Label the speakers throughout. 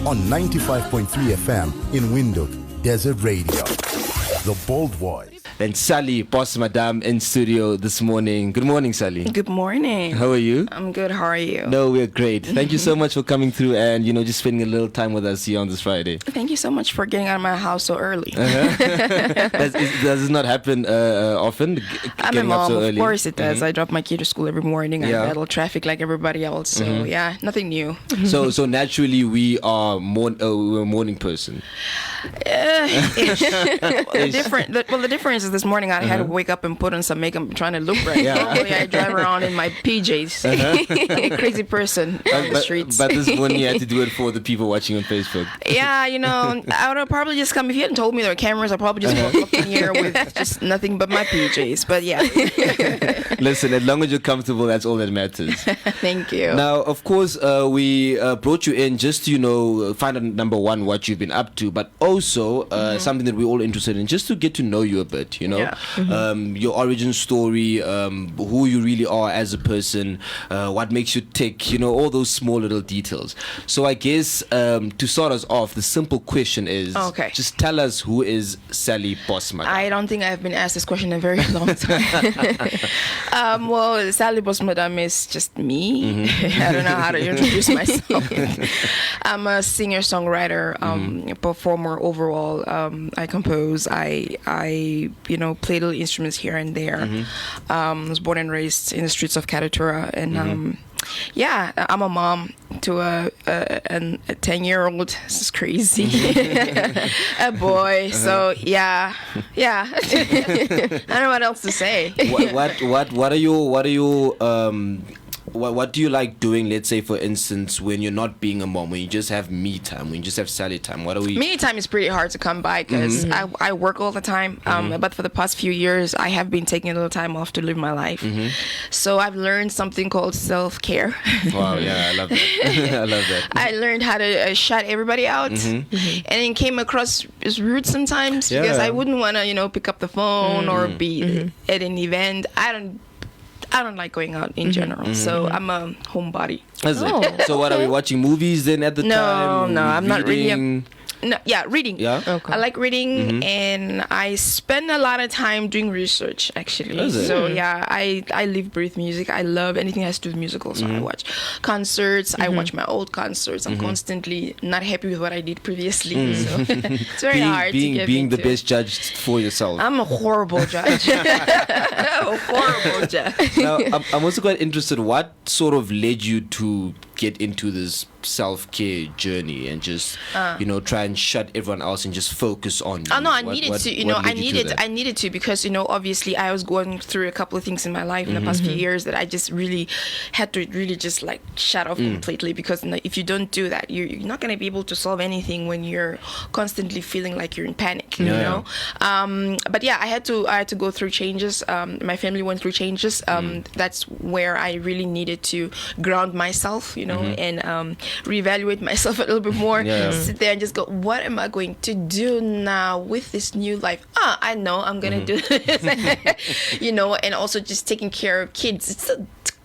Speaker 1: on 95.3 FM in Windhoek, Desert Radio. The Bold Voice.
Speaker 2: And Sally, Boss Madame, in studio this morning. Good morning, Sally.
Speaker 3: Good morning.
Speaker 2: How are you?
Speaker 3: I'm good. How are you?
Speaker 2: No, we're great. Thank you so much for coming through and, just spending a little time with us here on this Friday.
Speaker 3: Thank you so much for getting out of my house so early.
Speaker 2: Does it not happen often?
Speaker 3: I'm a mom, so of course it does. I drop my kid to school every morning. I battle traffic like everybody else. So, nothing new.
Speaker 2: So naturally, we are we're a morning person.
Speaker 3: The difference is this morning I had to wake up and put on some makeup trying to look right. Normally I drive around in my PJs. Crazy person on the streets.
Speaker 2: But this morning you had to do it for the people watching on Facebook.
Speaker 3: Yeah, I would have probably just come. If you hadn't told me there were cameras, I'd probably just walk up in here with just nothing but my PJs. But yeah.
Speaker 2: Listen, as long as you're comfortable, that's all that matters.
Speaker 3: Thank you.
Speaker 2: Now, of course, we brought you in just to, find out, number one, what you've been up to, but also something that we're all interested in, just to get to know you a bit, your origin story, who you really are as a person, what makes you tick, all those small little details. So I guess to start us off, the simple question is, just tell us, who is Sally Boss Madame?
Speaker 3: I don't think I've been asked this question in a very long time. Well, Sally Boss Madame is just me. I don't know how to introduce myself. I'm a singer-songwriter, performer overall. I compose. I play little instruments here and there. I was born and raised in the streets of Katatura, and I'm a mom to a 10-year-old. This is crazy. A boy. So I don't know what else to say.
Speaker 2: What do you like doing, let's say, for instance, when you're not being a mom, when you just have me time, when you just have Sally time?
Speaker 3: Me time is pretty hard to come by because I work all the time. But for the past few years, I have been taking a little time off to live my life. So I've learned something called self-care.
Speaker 2: Wow, yeah, I love that. I love that.
Speaker 3: I learned how to shut everybody out. And it came across as rude sometimes because I wouldn't want to, pick up the phone or be at an event. I don't like going out in general, so I'm a homebody.
Speaker 2: So what, are we watching movies then at the time?
Speaker 3: No, I'm not really. Reading.
Speaker 2: Yeah?
Speaker 3: Okay. I like reading, and I spend a lot of time doing research, actually. So, I live, breathe music. I love anything that has to do with musicals. So I watch concerts. I watch my old concerts. I'm constantly not happy with what I did previously. So it's very hard to get
Speaker 2: being
Speaker 3: into.
Speaker 2: The best judge for yourself.
Speaker 3: I'm a horrible judge. A horrible judge.
Speaker 2: Now, I'm also quite interested, what sort of led you to get into this self-care journey and just try and shut everyone else and just focus on you?
Speaker 3: I needed to because obviously I was going through a couple of things in my life in the past few years that I just really had to just like shut off completely, because if you don't do that, you're not going to be able to solve anything when you're constantly feeling like you're in panic. But I had to go through changes. My family went through changes. That's where I really needed to ground myself, and reevaluate myself a little bit more. Sit there and just go, what am I going to do now with this new life? I know I'm gonna do this. And also just taking care of kids. It's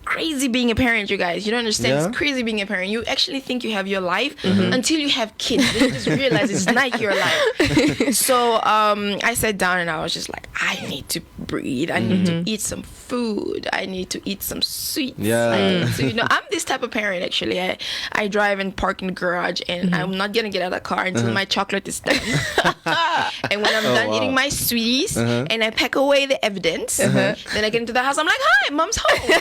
Speaker 3: crazy being a parent, you guys. You don't understand. It's crazy being a parent. You actually think you have your life until you have kids. Then you just realize it's not your life. So I sat down and I was just like, I need to breathe. I need to eat some food. I need to eat some sweets. I'm this type of parent, actually. I drive and park in the garage, and I'm not gonna get out of the car until my chocolate is done. And when I'm done eating my sweeties and I pack away the evidence, then I get into the house. I'm like, hi, mom's home.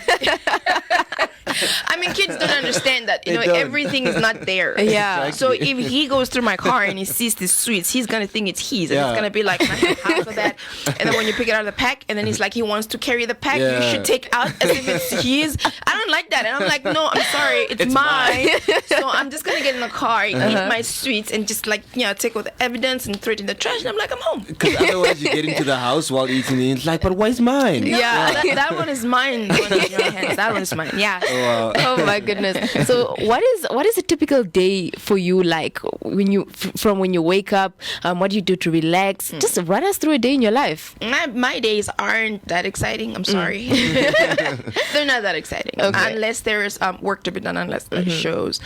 Speaker 3: I mean, kids don't understand that, everything is not there.
Speaker 2: Exactly.
Speaker 3: So if he goes through my car and he sees these sweets, he's going to think it's his. And it's going to be like half of that. And then when you pick it out of the pack, and then he's like, he wants to carry the pack, you should take out as if it's his. I don't like that. And I'm like, no, I'm sorry, it's mine. So I'm just going to get in the car, eat my sweets, and just take all the evidence and throw it in the trash. And I'm like, I'm home.
Speaker 2: Because otherwise you get into the house while eating, and it's like, but why is mine?
Speaker 3: That one is mine. The one in your hands. That one is mine. Yeah.
Speaker 2: wow.
Speaker 4: Oh my goodness. So what is a typical day for you like when you from when you wake up? What do you do to relax? Just run us through a day in your life.
Speaker 3: My days aren't that exciting. I'm sorry. They're not that exciting. Okay. Unless there's work to be done, unless there's shows.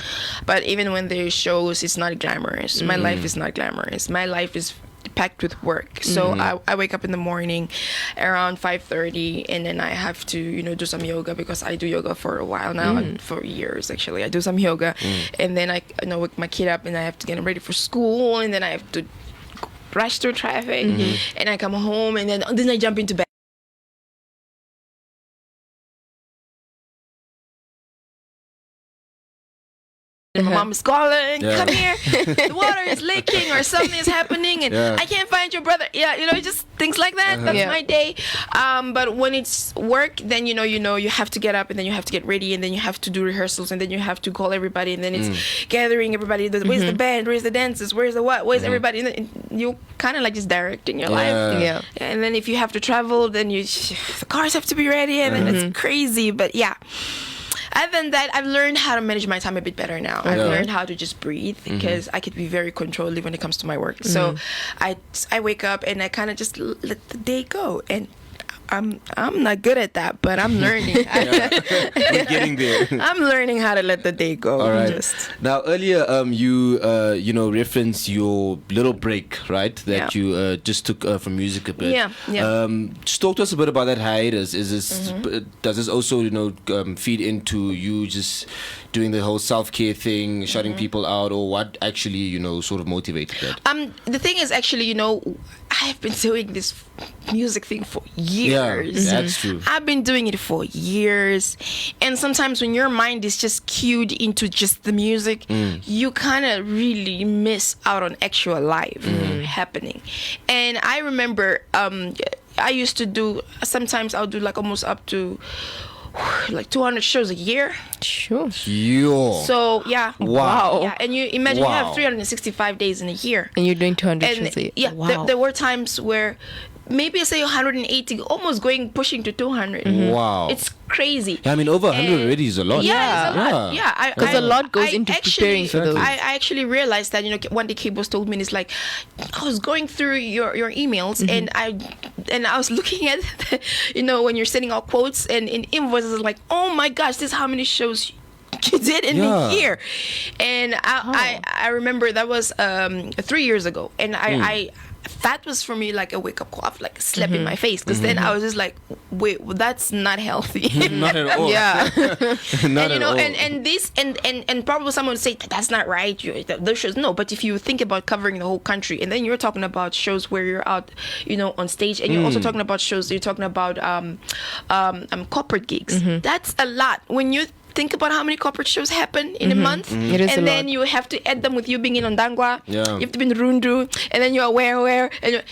Speaker 3: But even when there's shows, it's not glamorous. My life is not glamorous. My life is packed with work. So I wake up in the morning around 5:30, and then I have to do some yoga, because I do yoga for a while now, for years actually. I do some yoga, and then I wake my kid up, and I have to get him ready for school, and then I have to rush through traffic, and I come home, and then I jump into bed. And my mom is calling, come here, the water is leaking or something is happening, and I can't find your brother. Just things like that. That's my day. But when it's work, then you have to get up, and then you have to get ready, and then you have to do rehearsals, and then you have to call everybody, and then it's gathering everybody. Where's the band? Where's the dancers? Where's the what? Where's everybody? And then you kind of like just directing your life.
Speaker 4: Yeah.
Speaker 3: And then if you have to travel, then the cars have to be ready, and then it's crazy. But yeah. Other than that, I've learned how to manage my time a bit better now. I've learned how to just breathe, because I could be very controlling when it comes to my work. So I wake up and I kind of just let the day go. And I'm not good at that, but I'm learning.
Speaker 2: We're getting there.
Speaker 3: I'm learning how to let the day go.
Speaker 2: All right. Now earlier, you referenced your little break, right? That you just took from music a bit.
Speaker 3: Yeah.
Speaker 2: Just talk to us a bit about that hiatus. Is this does this also feed into you just doing the whole self-care thing, shutting people out, or what actually sort of motivated that?
Speaker 3: The thing is actually I have been doing this music thing for years.
Speaker 2: Yeah, that's true.
Speaker 3: I've been doing it for years, and sometimes when your mind is just cued into just the music, you kind of really miss out on actual life happening. And I remember I used to do, sometimes I'll do like almost up to like 200 shows a year.
Speaker 4: Sure.
Speaker 3: So yeah.
Speaker 4: Wow.
Speaker 3: Yeah, and you imagine you have 365 days in a year,
Speaker 4: and you're doing 200 shows a year.
Speaker 3: Yeah.
Speaker 4: Wow.
Speaker 3: There were times where maybe I say 180, almost pushing to 200.
Speaker 2: Wow.
Speaker 3: It's crazy.
Speaker 2: Yeah, I mean, over 100 already is a lot.
Speaker 3: Yeah, it's a lot. Yeah.
Speaker 4: Because a lot goes into preparing for those.
Speaker 3: I actually realized that, one day Kibos told me, and it's like, I was going through your emails, and I was looking at, when you're sending out quotes and in invoices, like, oh my gosh, this is how many shows you did in a year. And I remember that was 3 years ago, and that was for me like a wake-up call, like a slap in my face, because then I was just like, wait, well, that's not healthy.
Speaker 2: Not at all.
Speaker 3: Yeah.
Speaker 2: Not at all.
Speaker 3: And this and probably someone would say that's not right, those shows. No, but if you think about covering the whole country, and then you're talking about shows where you're out on stage, and you're also talking about shows, you're talking about corporate gigs. That's a lot. When you think about how many corporate shows happen in a month, and then you have to add them with you being in Ondangwa, you have to be in Rundu, and then you're where, and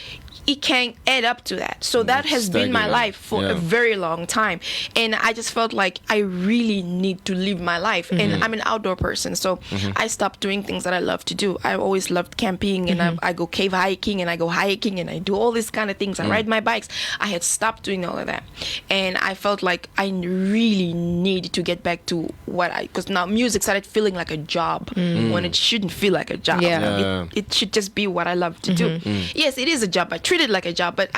Speaker 3: it can add up to that. So that has been my life for a very long time, and I just felt like I really need to live my life. And I'm an outdoor person, so I stopped doing things that I love to do. I always loved camping, and I go cave hiking, and I go hiking, and I do all these kind of things. I ride my bikes. I had stopped doing all of that, and I felt like I really need to get back to because now music started feeling like a job when it shouldn't feel like a job. It should just be what I love to do. Yes, it is a job. I treat it like a job, but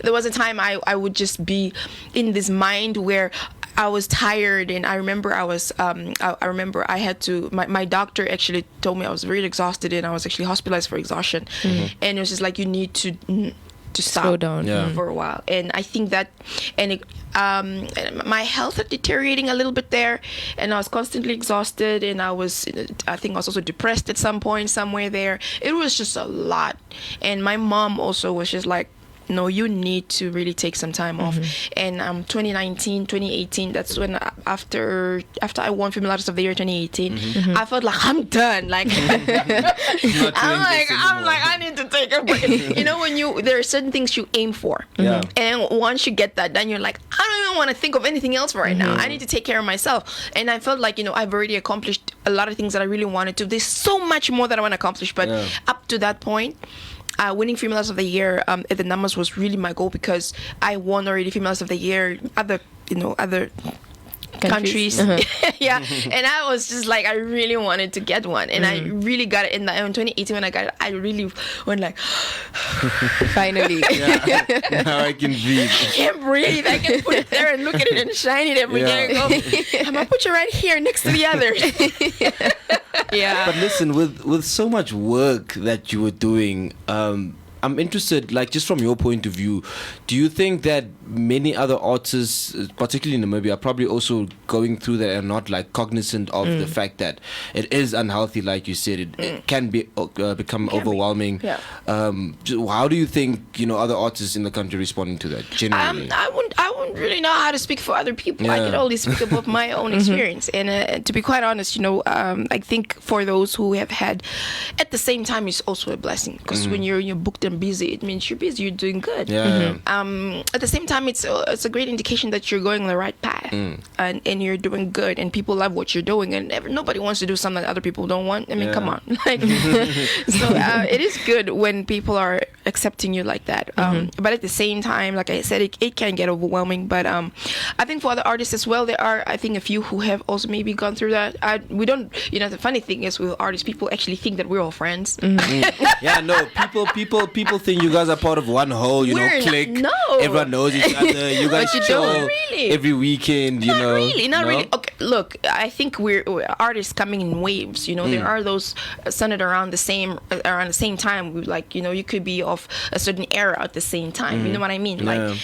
Speaker 3: there was a time I would just be in this mind where I was tired, and I remember I had to, my doctor actually told me I was really exhausted, and I was actually hospitalized for exhaustion, and it was just like, you need to stop,
Speaker 4: slow down
Speaker 3: for a while. And I think that, and my health was deteriorating a little bit there, and I was constantly exhausted, and I think I was also depressed at some point somewhere there. It was just a lot, and my mom also was just like, no, you need to really take some time off. And 2019, 2018, that's when after I won Female Artist of the Year 2018, I felt like I'm done. Like I'm like I need to take a break. When there are certain things you aim for, and once you get that done, you're like, I don't even want to think of anything else for right now. I need to take care of myself. And I felt like I've already accomplished a lot of things that I really wanted to. There's so much more that I want to accomplish, but up to that point, winning Female Artist of the Year at the Numbers was really my goal, because I won already Female Artist of the Year. Other countries. Yeah, and I was just like, I really wanted to get one, and I really got it in 2018. When I got it, I really went like,
Speaker 4: finally.
Speaker 2: Now I can breathe.
Speaker 3: I can't breathe. I can put it there and look at it and shine it every day and go, I'm gonna put you right here next to the others. Yeah.
Speaker 2: But listen, with so much work that you were doing, I'm interested, like, just from your point of view, do you think that many other artists, particularly in Namibia, are probably also going through that and not like cognizant of the fact that it is unhealthy, like you said, it can be become overwhelming.
Speaker 3: Yeah.
Speaker 2: How do you think, other artists in the country responding to that generally?
Speaker 3: I wouldn't really know how to speak for other people. I could only speak about my own experience. And to be quite honest, I think for those who have had, at the same time, it's also a blessing, because when you're booked and busy, it means you're busy, you're doing good. At the same time, it's a great indication that you're going on the right path, and you're doing good, and people love what you're doing, and nobody wants to do something that other people don't want. I mean, come on. Like, so it is good when people are accepting you like that. But at the same time, like I said, it can get overwhelming. But I think for other artists as well, there are, I think, a few who have also maybe gone through that. We don't, the funny thing is with artists, people actually think that we're all friends.
Speaker 2: Yeah, no, people think you guys are part of one whole, clique.
Speaker 3: No.
Speaker 2: Everyone knows each other. You guys chill
Speaker 3: really.
Speaker 2: every weekend,
Speaker 3: Not really. Okay, look, I think we're artists coming in waves. There are those centered around the same time. Like, you could be of a certain era at the same time. You know what I mean? Like,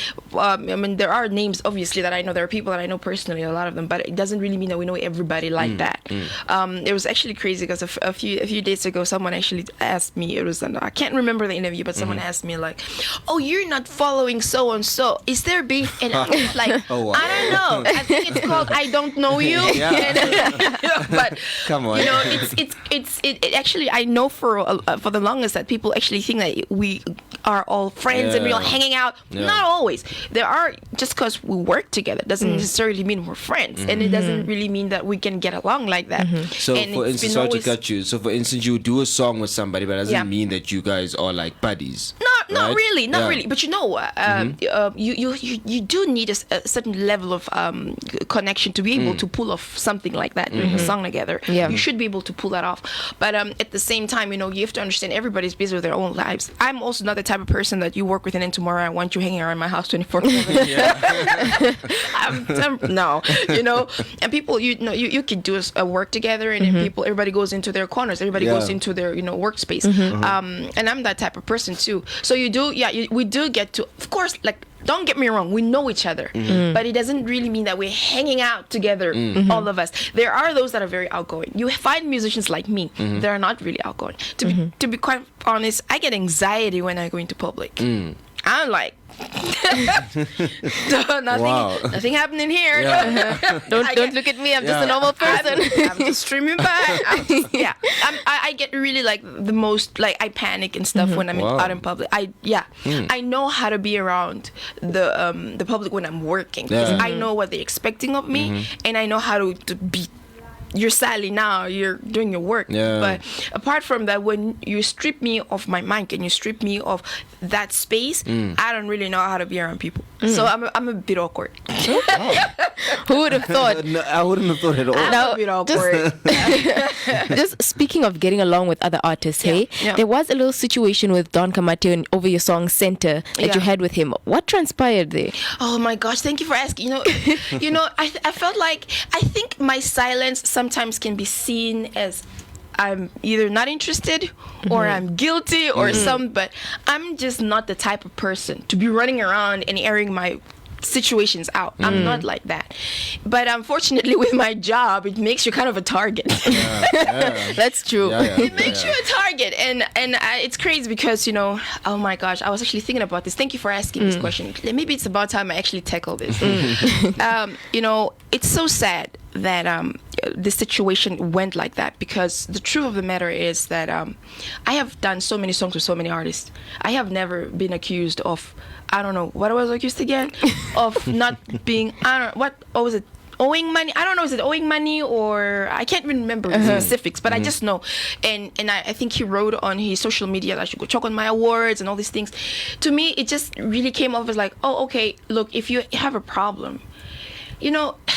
Speaker 3: there are names obviously that I know. There are people that I know personally, a lot of them, but it doesn't really mean that we know everybody like that. It was actually crazy because a few days ago, someone actually asked me. It was I can't remember the interview, but someone asked me like, "Oh, you're not following so and so? Is there beef?" And I was like,
Speaker 2: oh, wow.
Speaker 3: "I don't know. I think it's called I don't know you." But
Speaker 2: come on,
Speaker 3: it actually, I know for the longest that people actually think that we are all friends and we're all hanging out. Not always. There are, just because we work together doesn't necessarily mean we're friends, and it doesn't really mean that we can get along like that.
Speaker 2: So,
Speaker 3: and
Speaker 2: for instance, sorry to cut you. So, for instance, you do a song with somebody, but it doesn't mean that you guys are like buddies.
Speaker 3: Not really. But you know what? You do need a certain level of connection to be able to pull off something like that, doing a song together. Yeah. You should be able to pull that off. But at the same time, you have to understand everybody's busy with their own lives. I'm also not the type of person that you work with, and then tomorrow I want you hanging around my house 24/7. No, and people, you could do a work together, and then everybody goes into their corners, everybody goes into their workspace, and I'm that type of person too. So we do get to, of course, like, don't get me wrong, we know each other, but it doesn't really mean that we're hanging out together, all of us. There are those that are very outgoing. You find musicians like me that are not really outgoing. To be quite honest, I get anxiety when I go into public. I'm like, nothing happening here.
Speaker 4: Don't look at me. I'm just a normal person.
Speaker 3: I'm just streaming by. I get really like the most, like, I panic and stuff when I'm out in public. I know how to be around the public when I'm working, because I know what they're expecting of me, and I know how to be. You're Sally now, you're doing your work. But apart from that, when you strip me of my mic and you strip me of that space, I don't really know how to be around people. So I'm a bit awkward.
Speaker 4: Who would have thought?
Speaker 2: No, I wouldn't have thought at all.
Speaker 3: I'm a bit awkward.
Speaker 4: Just speaking of getting along with other artists, there was a little situation with Don Jazzy over your song Center that you had with him. What transpired there?
Speaker 3: Oh my gosh, thank you for asking. I felt like, I think my silence sometimes can be seen as I'm either not interested or I'm guilty or something, but I'm just not the type of person to be running around and airing my situations out. I'm not like that. But unfortunately, with my job, it makes you kind of a target.
Speaker 4: That's true.
Speaker 3: It makes you a target, and it's crazy because oh my gosh, I was actually thinking about this. Thank you for asking this question. Maybe it's about time I actually tackle this. It's so sad that this situation went like that, because the truth of the matter is that I have done so many songs with so many artists. I have never been accused of, I don't know, what I was accused again? Of not being, what was it? Owing money? I don't know, is it owing money, or I can't remember the specifics, but I just know. And I think he wrote on his social media that I should go check on my awards and all these things. To me, it just really came off as like, oh, okay, look, if you have a problem,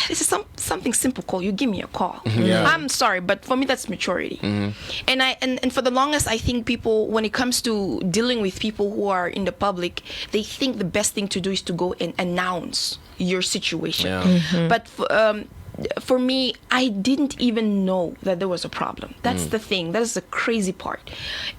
Speaker 3: this is something simple called you give me a call.
Speaker 2: Yeah.
Speaker 3: I'm sorry, but for me that's maturity. And for the longest, I think people, when it comes to dealing with people who are in the public, they think the best thing to do is to go and announce your situation.
Speaker 2: Yeah.
Speaker 3: But for me, I didn't even know that there was a problem. That's the thing. That is the crazy part.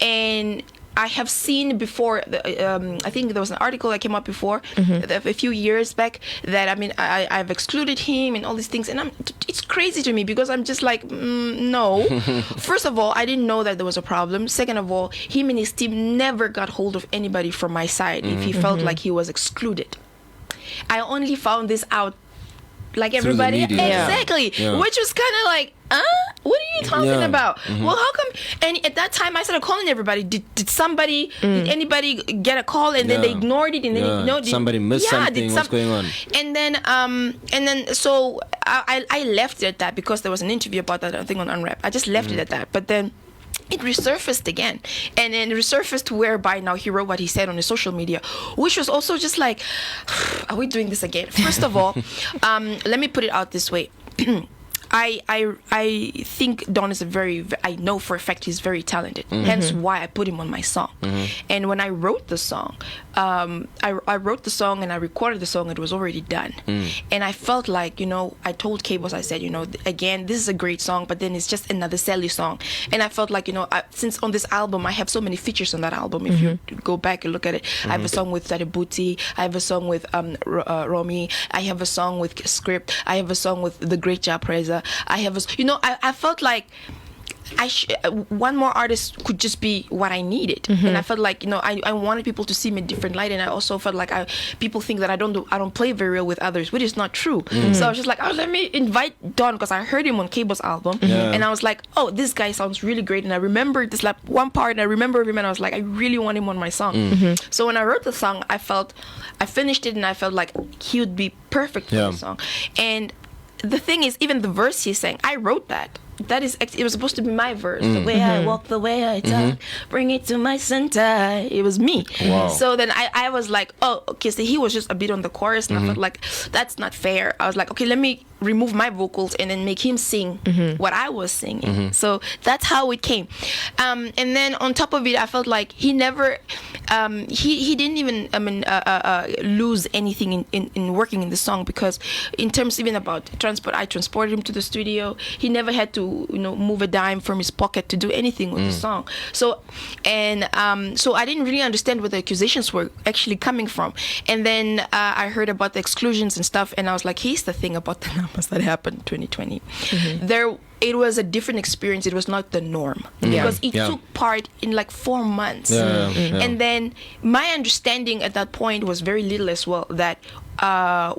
Speaker 3: And I have seen before, I think there was an article that came up before, a few years back, that, I've excluded him and all these things. And it's crazy to me because I'm just like, no. First of all, I didn't know that there was a problem. Second of all, him and his team never got hold of anybody from my side if he felt like he was excluded. I only found this out like everybody, exactly, which was kind of like, what are you talking about? Well, how come? And at that time, I started calling everybody. Did anybody get a call and then they ignored it, and then
Speaker 2: somebody missed something? What's going on?
Speaker 3: And then so I left it at that because there was an interview about that, I think, on Unwrap. I just left it at that, but then it resurfaced again, and then resurfaced whereby now he wrote what he said on his social media, which was also just like, are we doing this again? First of all, let me put it out this way. I think Don is I know for a fact he's very talented. Hence why I put him on my song. And when I wrote the song, I wrote the song and I recorded the song. It was already done. And I felt like, I told K-Boss, I said, again, this is a great song, but then it's just another Sally song. And I felt like, since on this album, I have so many features on that album. If you go back and look at it, I have a song with Ndadi, I have a song with Romy, I have a song with Script, I have a song with The Great Ja Preza. I have I felt like one more artist could just be what I needed. And I felt like, I wanted people to see me in a different light. And I also felt like people think that I don't play very well with others, which is not true. So I was just like, let me invite Don, because I heard him on K-Boss album. And I was like, this guy sounds really great. And I remembered this one part, and I remember him, and I was like, I really want him on my song. So when I wrote the song, I finished it and I felt like he would be perfect for the song. And the thing is, even the verse he's saying, I wrote that. It was supposed to be my verse. The way I walk, the way I talk, bring it to my center. It was me.
Speaker 2: Wow.
Speaker 3: So then I was like, okay, so he was just a bit on the chorus, and I felt like, that's not fair. I was like, okay, let me remove my vocals and then make him sing what I was singing. So that's how it came. And then on top of it, I felt like he never, he didn't even, lose anything in working in the song, because in terms even about transport, I transported him to the studio. He never had to, move a dime from his pocket to do anything with the song. So, so I didn't really understand where the accusations were actually coming from. And then I heard about the exclusions and stuff, and I was like, here's the thing about the numbers that happened in 2020. It was a different experience. It was not the norm, because it took part in like 4 months. And then my understanding at that point was very little as well, that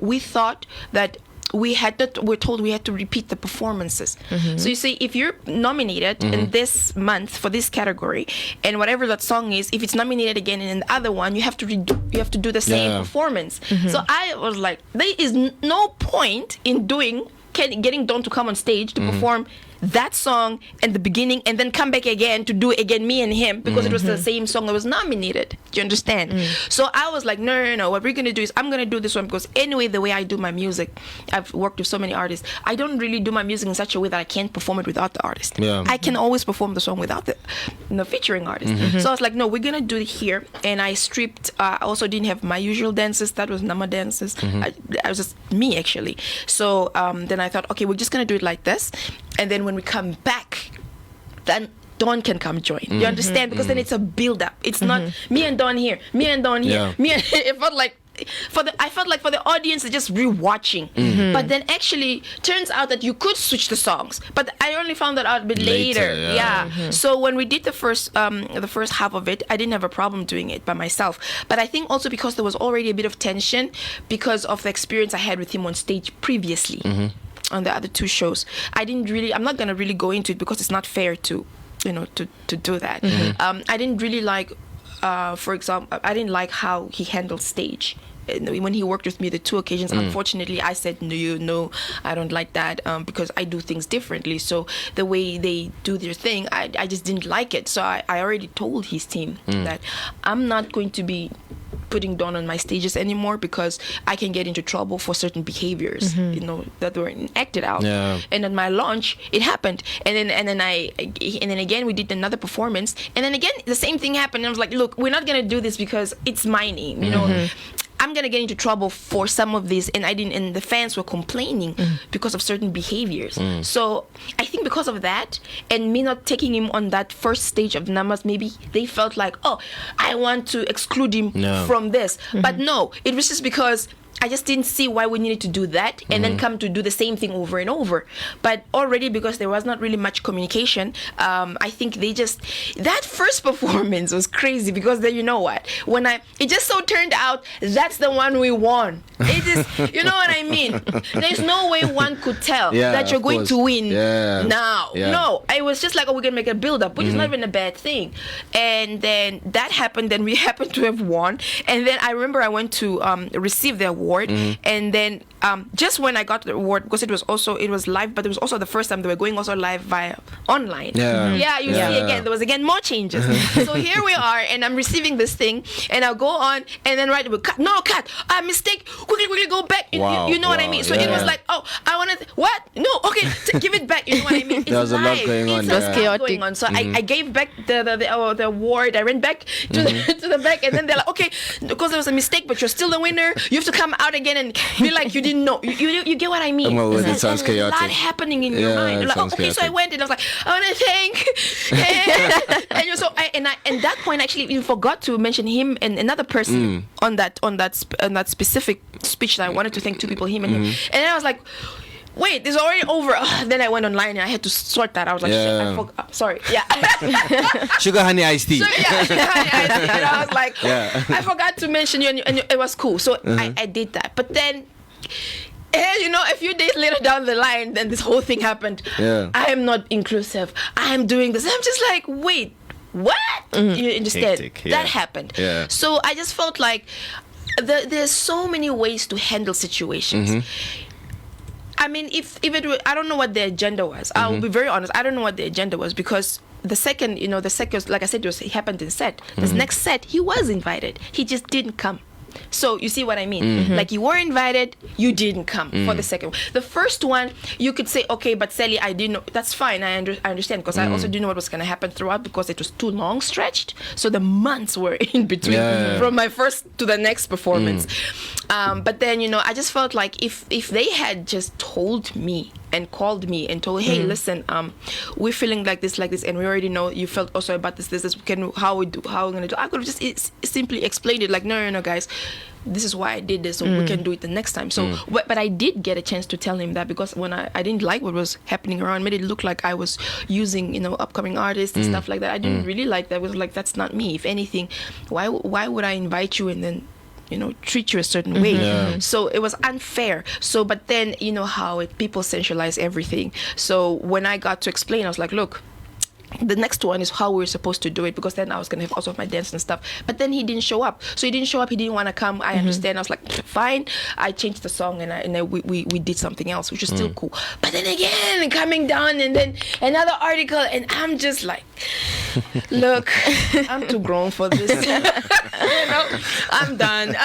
Speaker 3: we thought that we're told we had to repeat the performances. So you see, if you're nominated in this month for this category, and whatever that song is, if it's nominated again in the other one, you have to do the same performance. So I was like, there is no point in getting Don to come on stage to perform that song in the beginning and then come back again to do again me and him, because it was the same song that was nominated. Do you understand? So I was like, no, what we're gonna do is I'm gonna do this one, because anyway, the way I do my music, I've worked with so many artists, I don't really do my music in such a way that I can't perform it without the artist. I can always perform the song without the featuring artist. So I was like, no, we're gonna do it here. And I stripped, I also didn't have my usual dances, that was Nama dances. I was just me, actually. So then I thought, okay, we're just gonna do it like this, and then when we come back, then Don can come join. You understand? Because then it's a build up. It's not me and Don here, me and Don here, me and it felt like I felt like for the audience they're just rewatching. But then actually turns out that you could switch the songs. But I only found that out a bit later. So when we did the first half of it, I didn't have a problem doing it by myself. But I think also because there was already a bit of tension because of the experience I had with him on stage previously. On the other two shows, I'm not gonna really go into it because it's not fair to do that. I didn't really like, for example, I didn't like how he handled stage. When he worked with me the two occasions, unfortunately, I said, no, I don't like that, because I do things differently. So the way they do their thing, I just didn't like it. So I already told his team that I'm not going to be putting Don on my stages anymore because I can get into trouble for certain behaviors, that were acted out.
Speaker 2: Yeah.
Speaker 3: And at my launch, it happened. And then again, we did another performance. And then again, the same thing happened. And I was like, look, we're not going to do this because it's my name, I'm gonna get into trouble for some of this, and and the fans were complaining because of certain behaviors. So I think because of that, and me not taking him on that first stage of the numbers, maybe they felt like, oh, I want to exclude him from this. But no, it was just because I just didn't see why we needed to do that and then come to do the same thing over and over. But already, because there was not really much communication, I think that first performance was crazy, because then, you know what, it just so turned out that's the one we won. It is, you know what I mean? There's no way one could tell that you're going to win now. No, I was just like, oh, we're going to make a build-up, which is not even a bad thing. And then that happened, then we happened to have won. And then I remember I went to receive the award. And then just when I got the award, because it was live, but it was also the first time they were going also live via online. You see again, there was again more changes. So here we are, and I'm receiving this thing, and I'll go on, and then right, cut, mistake, quickly go back. You know what I mean? So it was like, oh, I want to, what? No, okay, give it back. You know what I mean?
Speaker 2: There was a lot going on.
Speaker 3: It was chaotic. Going on. So I gave back the award. I ran back to the back, and then they're like, okay, because there was a mistake, but you're still the winner. You have to come out again and be like you didn't know. You get what I mean?
Speaker 2: It sounds chaotic.
Speaker 3: A lot happening in your mind. Like, okay, chaotic. So I went and I was like, I want to thank. and at that point, I actually even forgot to mention him and another person on that specific speech that I wanted to thank two people, him and him. And then I was like, wait, it's already over. Then I went online and I had to sort that. I was like, shit, I forgot. Sorry.
Speaker 2: Sugar honey iced tea.
Speaker 3: Sugar honey iced tea. And I was like, I forgot to mention you, and it was cool. So I did that. But then, a few days later down the line, then this whole thing happened. I am not inclusive. I am doing this. I'm just like, wait, what? You understand? Hectic, that happened. So I just felt like there's so many ways to handle situations. I mean, if it were, I don't know what the agenda was. I'll be very honest. I don't know what the agenda was, because the second, like I said, it happened in set. The next set, he was invited. He just didn't come. So you see what I mean? Like, you were invited, you didn't come for the second one. The first one, you could say, okay, but Sally, I didn't know. That's fine. I understand, because I also didn't know what was going to happen throughout, because it was too long stretched. So the months were in between from my first to the next performance. But then, I just felt like if they had just told me and called me and told, hey, listen, we're feeling like this, and we already know you felt also about this, how we're going to do. I could have just simply explained it, like, no, guys, this is why I did this, so we can do it the next time. So, but I did get a chance to tell him that, because when I didn't like what was happening around, made it look like I was using, upcoming artists and stuff like that. I didn't really like that. It was like, that's not me. If anything, why would I invite you and then treat you a certain way? So it was unfair. So, but then, how people centralize everything. So when I got to explain, I was like, look, the next one is how we're supposed to do it, because then I was going to have also my dance and stuff. But then he didn't show up. So he didn't show up. He didn't want to come. I understand. I was like, fine. I changed the song and we did something else, which is still cool. But then again, coming down and then another article, and I'm just like, look, I'm too grown for this. I'm done.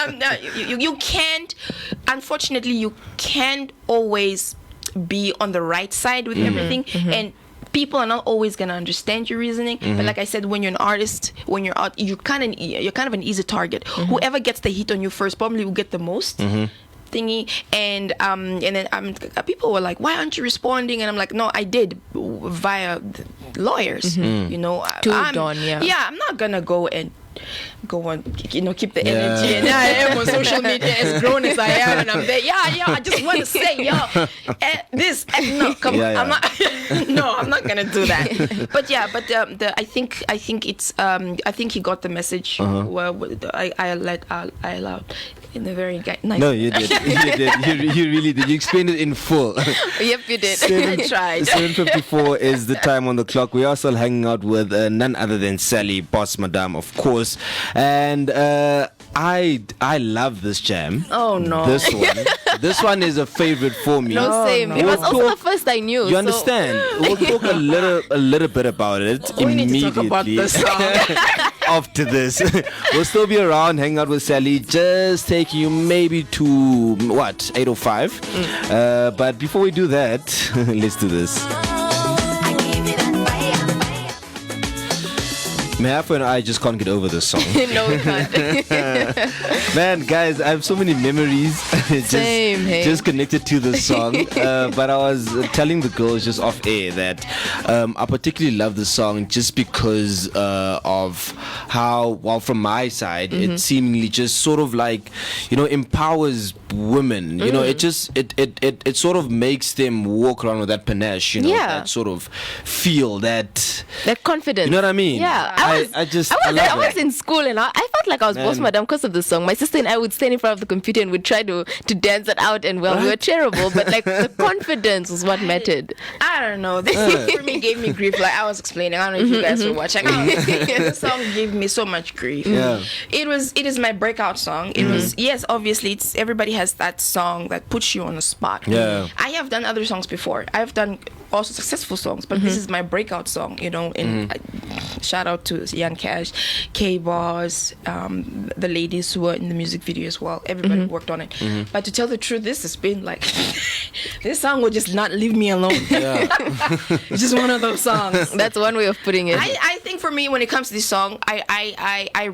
Speaker 3: You can't, unfortunately, you can't always be on the right side with everything. And people are not always going to understand your reasoning. But like I said, when you're an artist, when you're out, you're kind of an easy target. Whoever gets the hit on you first probably will get the most thingy. And then people were like, why aren't you responding? And I'm like, no, I did via lawyers. I'm not gonna go on, keep the energy. And I am on social media, as grown as I am, and I'm there. I just want to say, I'm not. No, I'm not gonna do that. But I think it's. I think he got the message. Well, I allowed in a very nice.
Speaker 2: No, you did. You really did. You explained it in full.
Speaker 4: Yep, you did.
Speaker 3: I tried.
Speaker 2: 7:54 is the time on the clock. We are still hanging out with none other than Sally, Boss Madame, of course. And I love this jam.
Speaker 4: Oh no,
Speaker 2: this one is a favorite for me.
Speaker 4: No, same. It was also the first I knew.
Speaker 2: You understand? We'll talk a little bit about it immediately.
Speaker 3: We need to talk about the song.
Speaker 2: after this. We'll still be around, hang out with Sally, just taking you maybe to, 8:05. But before we do that, let's do this. Mehafa and I just can't get over this song.
Speaker 4: No, we can't.
Speaker 2: Man, guys, I have so many memories just connected to this song. But I was telling the girls just off air that I particularly love this song just because of how, well, from my side, it seemingly just sort of like, empowers women. It sort of makes them walk around with that panache, that sort of feel, that
Speaker 4: confidence.
Speaker 2: You know what I mean?
Speaker 4: Yeah. I was in school and I felt like I was boss madam because of the song. My sister and I would stand in front of the computer and would try to dance it out, and we were terrible, but like the confidence was what mattered.
Speaker 3: I don't know. This song for me gave me grief. Like I was explaining. I don't know if you guys were watching. The song gave me so much grief.
Speaker 2: Yeah.
Speaker 3: It is my breakout song. It was, yes, obviously everybody has that song that puts you on the spot.
Speaker 2: Yeah.
Speaker 3: I have done other songs before. I've done also successful songs, but this is my breakout song, and shout out to Young Cash, K-Boss, the ladies who were in the music video as well. Everybody worked on it. But to tell the truth, this has been like, this song will just not leave me alone.
Speaker 2: Yeah.
Speaker 3: It's just one of those songs.
Speaker 4: That's one way of putting it.
Speaker 3: I think for me, when it comes to this song, I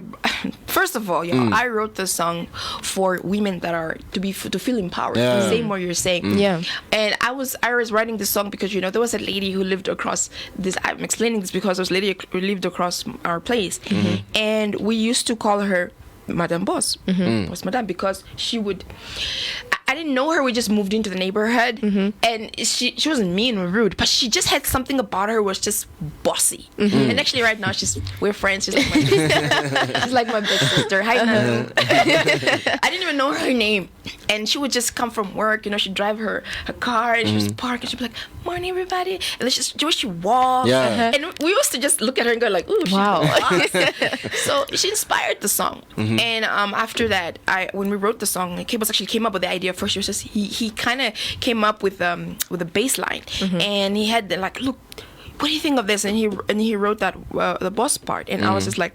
Speaker 3: first of all, I wrote this song for women that are to feel empowered.
Speaker 2: Yeah.
Speaker 3: Same what you're saying.
Speaker 4: Yeah.
Speaker 3: And I was writing this song because there was a lady who lived across this. I'm explaining this because there was a lady who lived across our place, and we used to call her Madame Boss, Boss Madame, because she would. I didn't know her. We just moved into the neighborhood, and she wasn't mean or rude, but she just had something about her was just bossy. And actually, right now we're friends. She's like my sister. She's like my big sister. Hi, Nanu. I didn't even know her name, and she would just come from work. She'd drive her car, and she was park, and she'd be like, "Morning, everybody," and then she walked. And we used to just look at her and go like, "Ooh, wow." So she inspired the song, and after that, when we wrote the song, K-Boss actually came up with the idea. First, he kind of came up with a bass line, and he had look, what do you think of this? And he wrote that the boss part, and I was just like,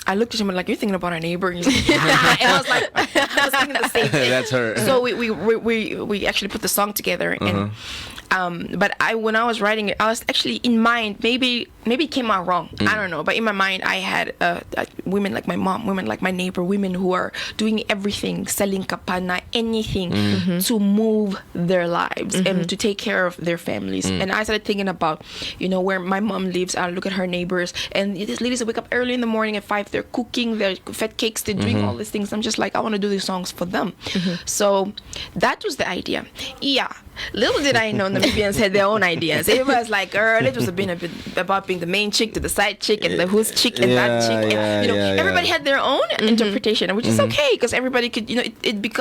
Speaker 3: I looked at him and like, you're thinking about our neighbor, and he's like, yeah. And I was like, I was thinking the same thing.
Speaker 2: That's her.
Speaker 3: So we actually put the song together, and but when I was writing it, I was actually in mind, maybe it came out wrong, I don't know, but in my mind I had women like my mom, women like my neighbor, women who are doing everything, selling kapana, anything to move their lives and to take care of their families. And I started thinking about where my mom lives. I look at her neighbors, and these ladies wake up early in the morning at 5, they're cooking, they're fat cakes, they're doing all these things. I'm just like, I want to do these songs for them. So that was the idea. Yeah. Little did I know Namibians had their own ideas. It was like, girl, it was a bit about being the main chick to the side chick and the who's chick and that chick. And, everybody had their own interpretation, which is okay, because everybody could,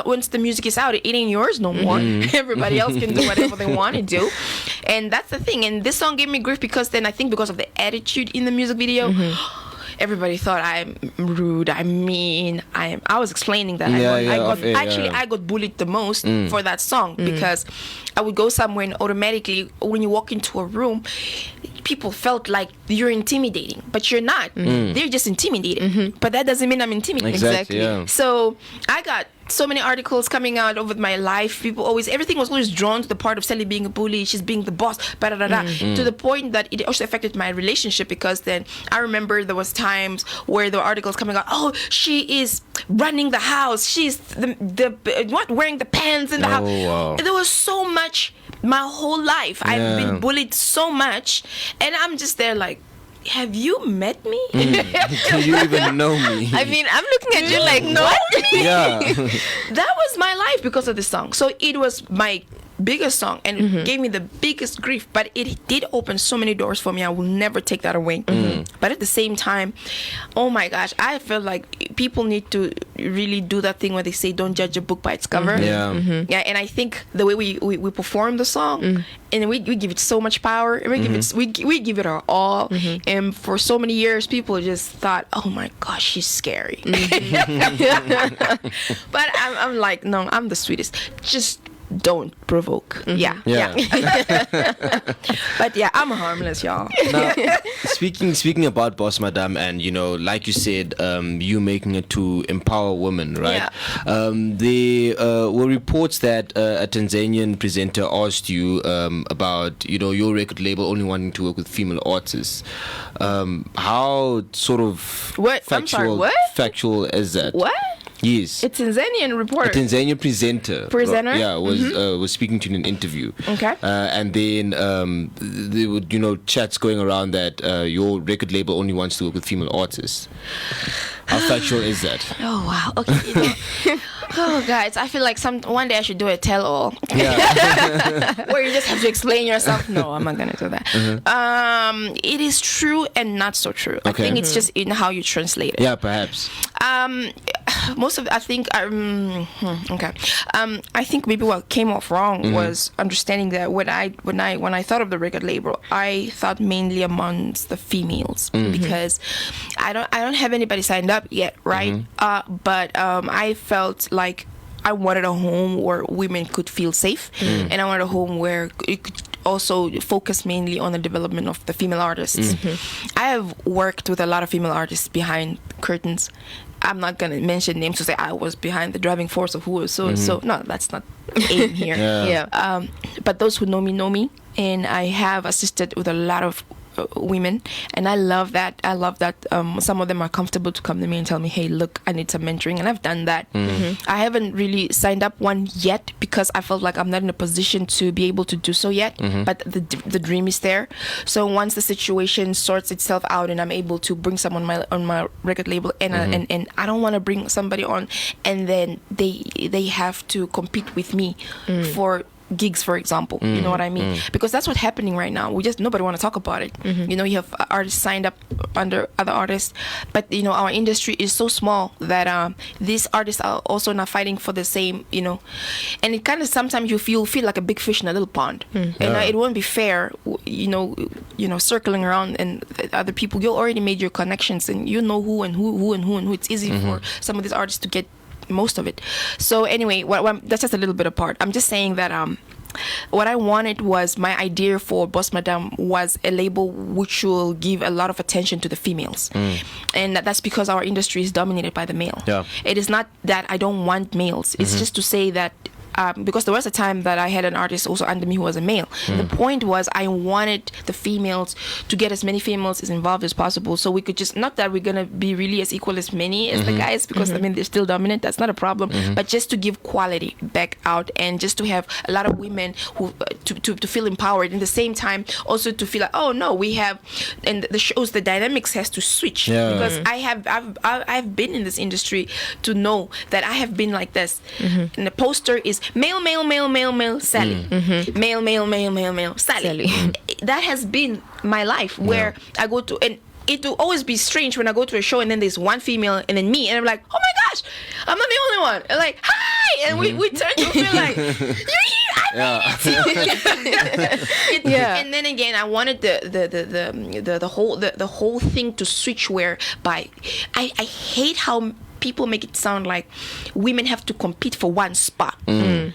Speaker 3: once the music is out, it ain't yours no more. Everybody else can do whatever they want to do. And that's the thing. And this song gave me grief because then I think because of the attitude in the music video, everybody thought I'm rude, I'm mean. I was explaining that I got bullied the most for that song because I would go somewhere and automatically when you walk into a room, people felt like you're intimidating, but you're not. They're just intimidated, but that doesn't mean I'm intimidated.
Speaker 2: Exactly. Yeah.
Speaker 3: So I got so many articles coming out over my life. Everything was always drawn to the part of Sally being a bully, she's being the boss, to the point that it also affected my relationship, because then I remember there was times where there were articles coming out, oh, she is running the house, she's wearing the pants in the house. Wow. There was so much my whole life. I've been bullied so much, and I'm just there like, have you met me?
Speaker 2: Do you even know me?
Speaker 4: I mean, I'm looking at you like, what?
Speaker 2: Yeah.
Speaker 3: That was my life because of this song. So it was my biggest song, and it gave me the biggest grief, but it did open so many doors for me. I will never take that away. But at the same time, oh my gosh, I feel like people need to really do that thing where they say don't judge a book by its cover.
Speaker 2: Yeah.
Speaker 3: And I think the way we perform the song, and we give it so much power, and we give it our all, and for so many years people just thought, oh my gosh, she's scary. But I'm like, no, I'm the sweetest. Just don't provoke. Yeah. But yeah, I'm harmless, y'all.
Speaker 2: Now, speaking about Boss Madam, and like you said, you making it to empower women, right? There were reports that a Tanzanian presenter asked you about your record label only wanting to work with female artists. How sort of factual is that?
Speaker 3: What?
Speaker 2: Yes.
Speaker 3: A Tanzanian reporter.
Speaker 2: A Tanzanian presenter.
Speaker 3: Presenter?
Speaker 2: Was speaking to you in an interview.
Speaker 3: Okay.
Speaker 2: And then there were, chats going around that your record label only wants to work with female artists. How factual is that?
Speaker 3: Oh, wow. Okay. Oh, guys, I feel like one day I should do a tell-all.
Speaker 2: Yeah.
Speaker 3: Where you just have to explain yourself. No, I'm not going to do that. It is true and not so true. Okay. I think it's just in how you translate it.
Speaker 2: Yeah, perhaps.
Speaker 3: Most of it, I think, okay. I think maybe what came off wrong was understanding that when I thought of the record label, I thought mainly amongst the females because I don't have anybody signed up yet, right? But I felt like I wanted a home where women could feel safe, and I wanted a home where it could also focus mainly on the development of the female artists. I have worked with a lot of female artists behind curtains. I'm not going to mention names to say I was behind the driving force of who was so. No, that's not aim here. But those who know me, and I have assisted with a lot of women, and I love that. Some of them are comfortable to come to me and tell me, hey, look, I need some mentoring, and I've done that. I haven't really signed up one yet because I felt like I'm not in a position to be able to do so yet, but the dream is there. So once the situation sorts itself out and I'm able to bring someone on my record label, and I don't want to bring somebody on and then they have to compete with me for gigs, for example. You know what I mean? Because that's what's happening right now. Nobody want to talk about it. You have artists signed up under other artists, but our industry is so small that these artists are also not fighting for the same, and it kind of sometimes you feel like a big fish in a little pond, and it won't be fair, circling around and other people. You already made your connections and you know who and who. It's easy for some of these artists to get most of it. So anyway, that's just a little bit apart. I'm just saying that what I wanted was, my idea for Boss Madam was a label which will give a lot of attention to the females, and that's because our industry is dominated by the male. It is not that I don't want males. It's just to say that because there was a time that I had an artist also under me who was a male. The point was I wanted the females to get as many females as involved as possible, so we could just, not that we're going to be really as equal as many as the guys, because I mean they're still dominant, that's not a problem, but just to give quality back out, and just to have a lot of women who to feel empowered, and at the same time also to feel like, oh no, we have, and the shows, the dynamics has to switch, because I've been in this industry to know that I have been like this, and the poster is male, Sally. Male, Sally. That has been my life, where I go to, and it will always be strange when I go to a show and then there's one female and then me, and I'm like, oh my gosh, I'm not the only one. And like, hi, and we turn to feel like, you're here, I made it. And then again, I wanted the whole thing to switch, whereby I hate how people make it sound like women have to compete for one spot, and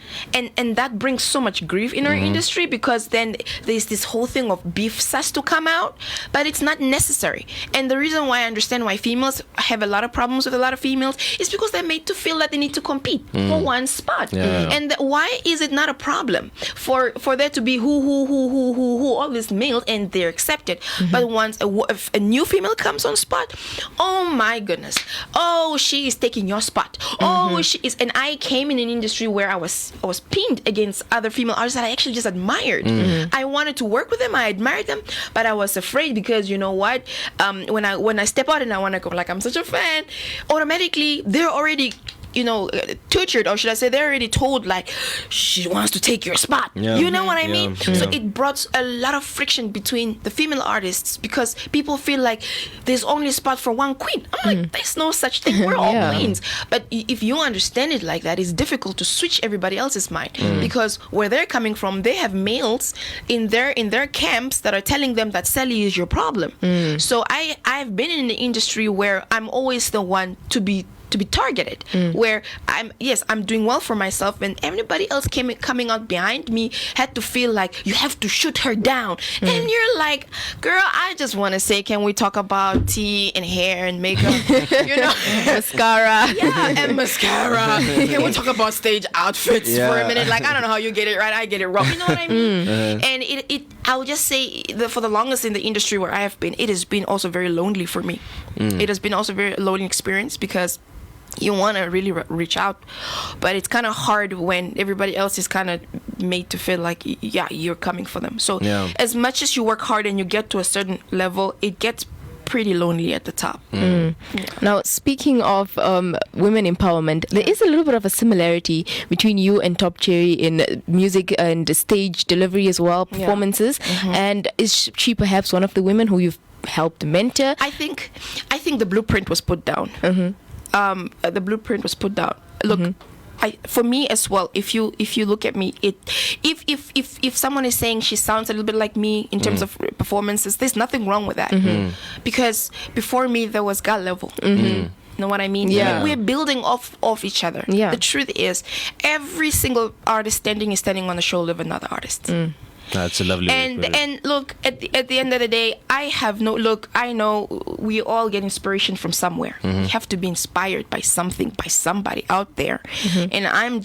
Speaker 3: that brings so much grief in our industry, because then there's this whole thing of beef has to come out, but it's not necessary. And the reason why I understand why females have a lot of problems with a lot of females is because they're made to feel that they need to compete for one spot. And why is it not a problem for there to be who all these males, and they're accepted, but once if a new female comes on spot, oh my goodness, oh, she is taking your spot. Oh, she is. And I came in an industry where I was pinned against other female artists that I actually just admired. I wanted to work with them, I admired them, but I was afraid, because you know what, when I step out and I want to go like I'm such a fan, automatically they're already tortured, or should I say they're already told like she wants to take your spot. You know what I mean? So it brought a lot of friction between the female artists, because people feel like there's only a spot for one queen. I'm like, there's no such thing, we're all queens. But if you understand it like that, it's difficult to switch everybody else's mind, because where they're coming from, they have males in their camps that are telling them that Sally is your problem. So I've been in the industry where I'm always the one to be targeted. Where I'm doing well for myself, and everybody else coming out behind me had to feel like you have to shoot her down. And you're like, girl, I just want to say, can we talk about tea and hair and makeup?
Speaker 4: Mascara.
Speaker 3: Yeah, and mascara. Can we talk about stage outfits for a minute? Like, I don't know how you get it right, I get it wrong. You know what I mean? And it I would just say that for the longest in the industry where I have been, it has been also very lonely for me. It has been also a very lonely experience because you want to really reach out, but it's kind of hard when everybody else is kind of made to feel like, yeah, you're coming for them. So as much as you work hard and you get to a certain level, it gets pretty lonely at the top.
Speaker 4: Now, speaking of women empowerment, there is a little bit of a similarity between you and Top Cherry in music and stage delivery as well, performances. And is she perhaps one of the women who you've helped mentor?
Speaker 3: I think the blueprint was put down. The blueprint was put down. Look, for me as well, if you look at me, if someone is saying she sounds a little bit like me in terms of performances, there's nothing wrong with that. Because before me there was God Level. You know what I mean?
Speaker 4: Yeah.
Speaker 3: We're building off each other. Yeah. The truth is, every single artist standing on the shoulder of another artist.
Speaker 2: That's a lovely way.
Speaker 3: And look, at the end of the day, I know we all get inspiration from somewhere. You have to be inspired by something, by somebody out there. And I'm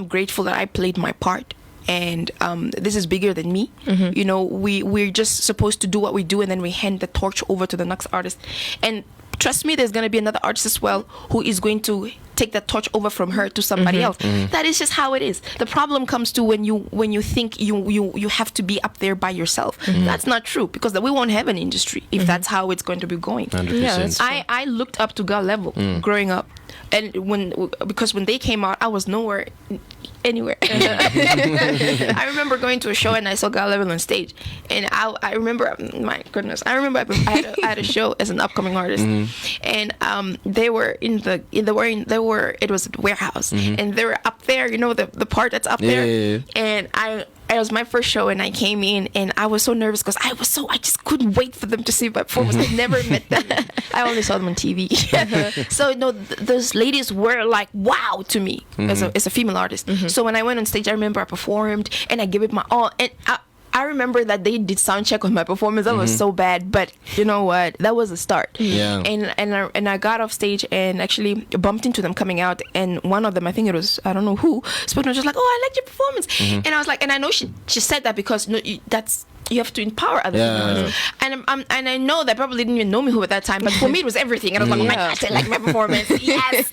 Speaker 3: grateful that I played my part. And this is bigger than me. You know, we're just supposed to do what we do, and then we hand the torch over to the next artist. And trust me, there's going to be another artist as well who is going to take that torch over from her to somebody else. That is just how it is. The problem comes to when you think you have to be up there by yourself. That's not true, because we won't have an industry if that's how it's going to be going.
Speaker 2: 100%.
Speaker 3: I looked up to God Level growing up, and because when they came out, I was nowhere anywhere. I remember going to a show and I saw God Level on stage, and I remember, my goodness, I had a show as an upcoming artist, and they were it was at Warehouse, and they were up there, you know, the part that's up there, and it was my first show, and I came in and I was so nervous because I just couldn't wait for them to see my performance. I never met them. I only saw them on TV. So no, those ladies were like wow to me as a female artist. So when I went on stage, I remember I performed and I gave it my all, and I remember that they did sound check on my performance. That was so bad, but you know what? That was a start. And I got off stage and actually bumped into them coming out, and one of them, I think it was, I don't know who, spoke to me, just like, oh, I liked your performance. And I was like, and I know she said that because you have to empower other people. And I know they probably didn't even know me who at that time, but for me it was everything. And I was like, oh my gosh, I like my performance. Yes.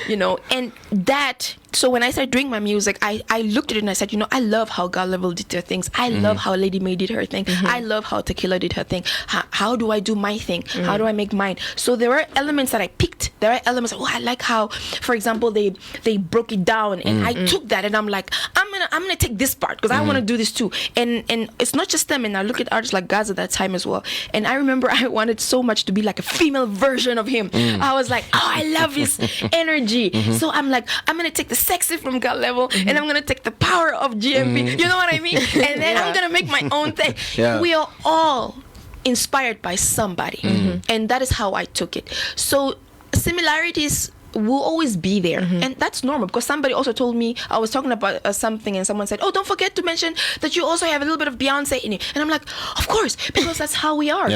Speaker 3: You know, and that. So when I started doing my music, I looked at it and I said, you know, I love how God Level did their things. I love how Lady May did her thing. I love how Tequila did her thing. How do I do my thing? How do I make mine? So there are elements that I picked. There are elements, I like how, for example, they broke it down, and I took that and I'm like, I'm gonna take this part because I want to do this too. And it's not just them. And I look at artists like Gaza at that time as well. And I remember I wanted so much to be like a female version of him. I was like, oh, I love his energy. So I'm like, I'm gonna take the sexy from God Level, and I'm gonna take the power of GMP. You know what I mean? And then I'm gonna make my own thing. We are all inspired by somebody, and that is how I took it. So similarities will always be there, and that's normal, because somebody also told me, I was talking about something, and someone said, oh, don't forget to mention that you also have a little bit of Beyonce in you. And I'm like, of course, because that's how we are.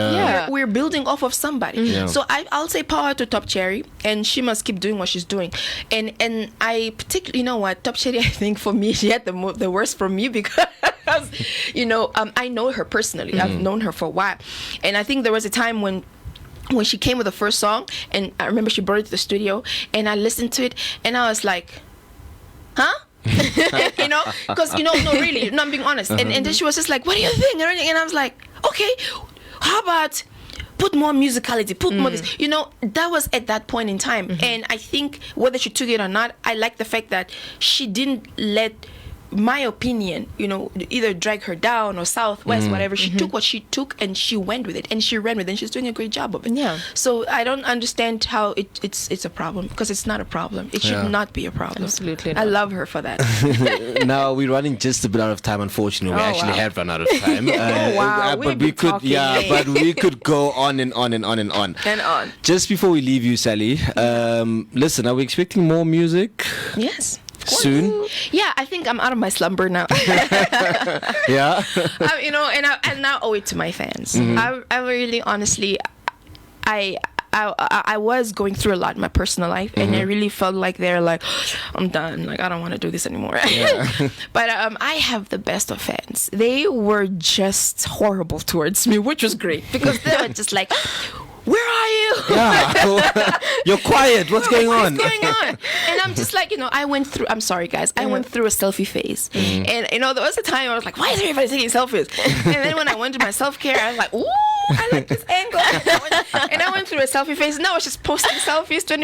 Speaker 3: We're building off of somebody. So I'll say power to Top Cherry, and she must keep doing what she's doing. And I particularly, you know what, Top Cherry, I think for me, she had the worst from me, because you know, I know her personally. I've known her for a while, and I think there was a time when she came with the first song, and I remember she brought it to the studio, and I listened to it, and I was like, huh? You know, because, you know, no, really, no, I'm being honest. And then she was just like, what do you think? And I was like, okay, how about put more musicality, put more this, you know. That was at that point in time. And I think whether she took it or not, I like the fact that she didn't let my opinion, either drag her down or southwest, whatever. She took what she took and she went with it and she ran with it and she's doing a great job of it.
Speaker 4: Yeah.
Speaker 3: So I don't understand how it's a problem, because it's not a problem. It should not be a problem.
Speaker 4: Absolutely
Speaker 3: I
Speaker 4: not.
Speaker 3: love her for that.
Speaker 2: Now we're running just a bit out of time, unfortunately. We actually have run out of time.
Speaker 3: Wow.
Speaker 2: But we could but we could go on and on and on and on.
Speaker 3: And on.
Speaker 2: Just before we leave you, Sally, listen, are we expecting more music?
Speaker 3: Yes.
Speaker 2: Soon?
Speaker 3: Yeah, I think I'm out of my slumber now.
Speaker 2: Yeah.
Speaker 3: And I owe it to my fans. I really, honestly, I was going through a lot in my personal life, and I really felt like they're like, I'm done. Like, I don't want to do this anymore. Yeah. But I have the best of fans. They were just horrible towards me, which was great, because they were just like, where are you?
Speaker 2: Yeah. You're quiet. What's going on?
Speaker 3: What's going on? And I'm just like, I'm sorry, guys. I went through a selfie phase. And, there was a time I was like, why is everybody taking selfies? And then when I went to my self-care, I was like, ooh, I like this angle. And I went through a selfie phase. And I was just posting selfies 24/7.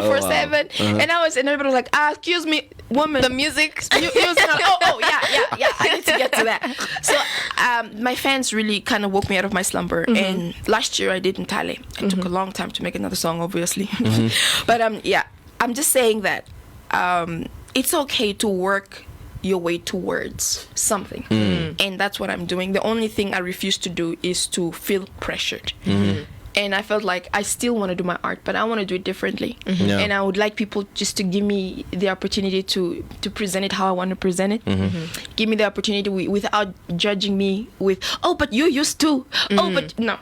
Speaker 2: Oh, wow.
Speaker 3: And everybody was like, excuse me, woman. The music. Yeah. I need to get to that. So my fans really kind of woke me out of my slumber. And last year I did Ndadi. It took a long time to make another song, obviously. But I'm just saying that it's okay to work your way towards something. And that's what I'm doing. The only thing I refuse to do is to feel pressured. And I felt like I still want to do my art, but I want to do it differently.
Speaker 2: Yeah.
Speaker 3: And I would like people just to give me the opportunity to present it how I want to present it. Give me the opportunity without judging me with, oh, but you used to. Oh, but no.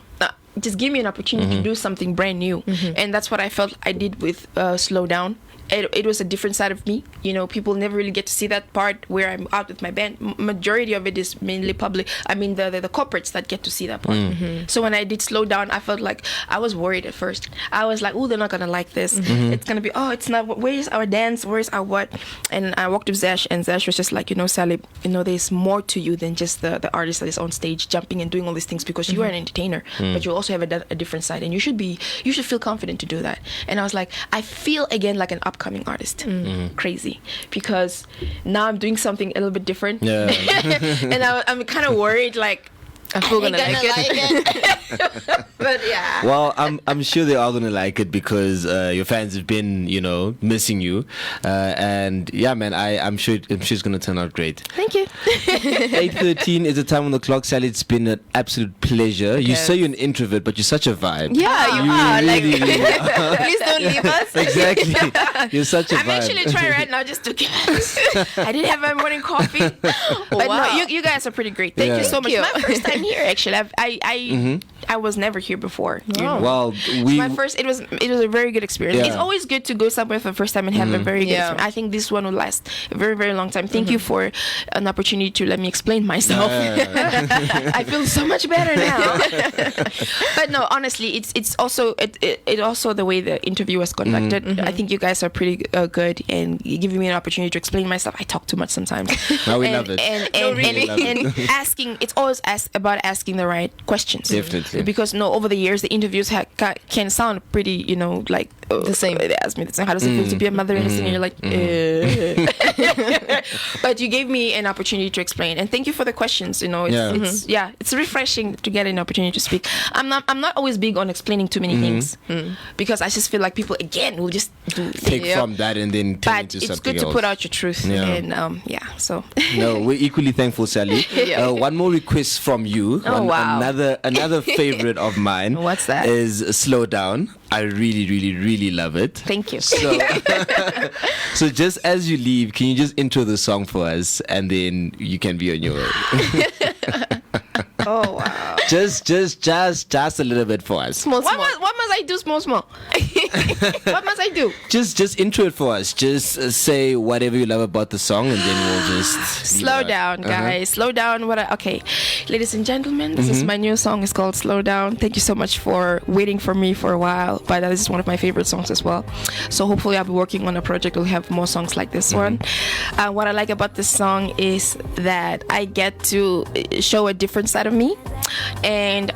Speaker 3: Just give me an opportunity to do something brand new. And that's what I felt I did with Slow Down. It was a different side of me. People never really get to see that part where I'm out with my band. Majority of it is mainly public. I mean, the corporates that get to see that part. So when I did Slow Down, I felt like I was worried at first. I was like, oh, they're not going to like this. It's going to be, it's not, where's our dance? Where's our what? And I walked with Zash, and Zash was just like, Sally, there's more to you than just the artist that is on stage jumping and doing all these things, because you are an entertainer, but you also have a different side, and you should feel confident to do that. And I was like, I feel again like an upcoming artist. Crazy, because now I'm doing something a little bit different. Yeah. And I'm kind of worried, like, I'm gonna like it. But yeah.
Speaker 2: Well, I'm sure they are gonna like it, because your fans have been, missing you, and yeah, man, I'm sure it's gonna turn out great.
Speaker 3: Thank you.
Speaker 2: 8:13 is the time on the clock, Sally. It's been an absolute pleasure. Okay. You say you're an introvert, but you're such a vibe.
Speaker 4: Yeah, you are.
Speaker 2: Really,
Speaker 4: like,
Speaker 2: really are.
Speaker 4: Please don't leave us.
Speaker 2: Exactly. You're such a vibe.
Speaker 3: I'm actually trying right now just to get. I didn't have my morning coffee, but no, you guys are pretty great. Thank you so much. My first time here, actually. I was never here before.
Speaker 2: Oh. Well,
Speaker 3: it was a very good experience. Yeah. It's always good to go somewhere for the first time and have a very good experience. I think this one will last a very, very long time. Thank you for an opportunity to let me explain myself. I feel so much better now. But no, honestly, it's also the way the interview was conducted. I think you guys are pretty good, and giving me an opportunity to explain myself. I talk too much sometimes.
Speaker 2: No, we love it.
Speaker 3: And asking, it's always about asking the right questions.
Speaker 2: Definitely.
Speaker 3: Because over the years the interviews can sound pretty, like
Speaker 4: the same.
Speaker 3: They asked me the same. How does it feel to be a mother and a singer? You're like, But you gave me an opportunity to explain, and thank you for the questions. It's refreshing to get an opportunity to speak. I'm not always big on explaining too many things, because I just feel like people again will just
Speaker 2: take from that and then turn into something else.
Speaker 3: But it's good to put out your truth. And so
Speaker 2: no, we're equally thankful, Sally. One more request from you.
Speaker 3: Wow.
Speaker 2: Another favorite of mine.
Speaker 3: What's that?
Speaker 2: Is Slow Down. I really, really, really love it.
Speaker 3: Thank you.
Speaker 2: So just as you leave, can you just intro the song for us, and then you can be on your way.
Speaker 3: Oh wow!
Speaker 2: Just a little bit for us.
Speaker 3: Small. What must I do? Small. What must I do?
Speaker 2: Just intro it for us. Just say whatever you love about the song, and then we'll just
Speaker 3: slow down, guys. Slow down. Okay, ladies and gentlemen, this is my new song. It's called Slow Down. Thank you so much for waiting for me for a while. But this is one of my favorite songs as well. So hopefully, I'll be working on a project. We'll have more songs like this one. What I like about this song is that I get to show a different side of me, and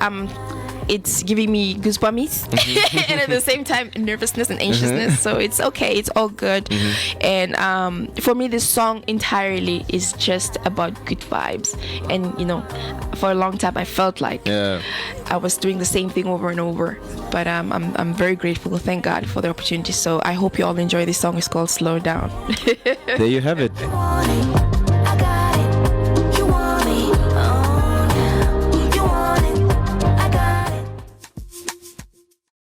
Speaker 3: it's giving me goosebumps and at the same time nervousness and anxiousness. So it's okay, it's all good. And for me, this song entirely is just about good vibes. And you know, for a long time I felt like I was doing the same thing over and over, but I'm very grateful, thank God for the opportunity. So I hope you all enjoy this song. It's called Slow Down.
Speaker 5: There you have it.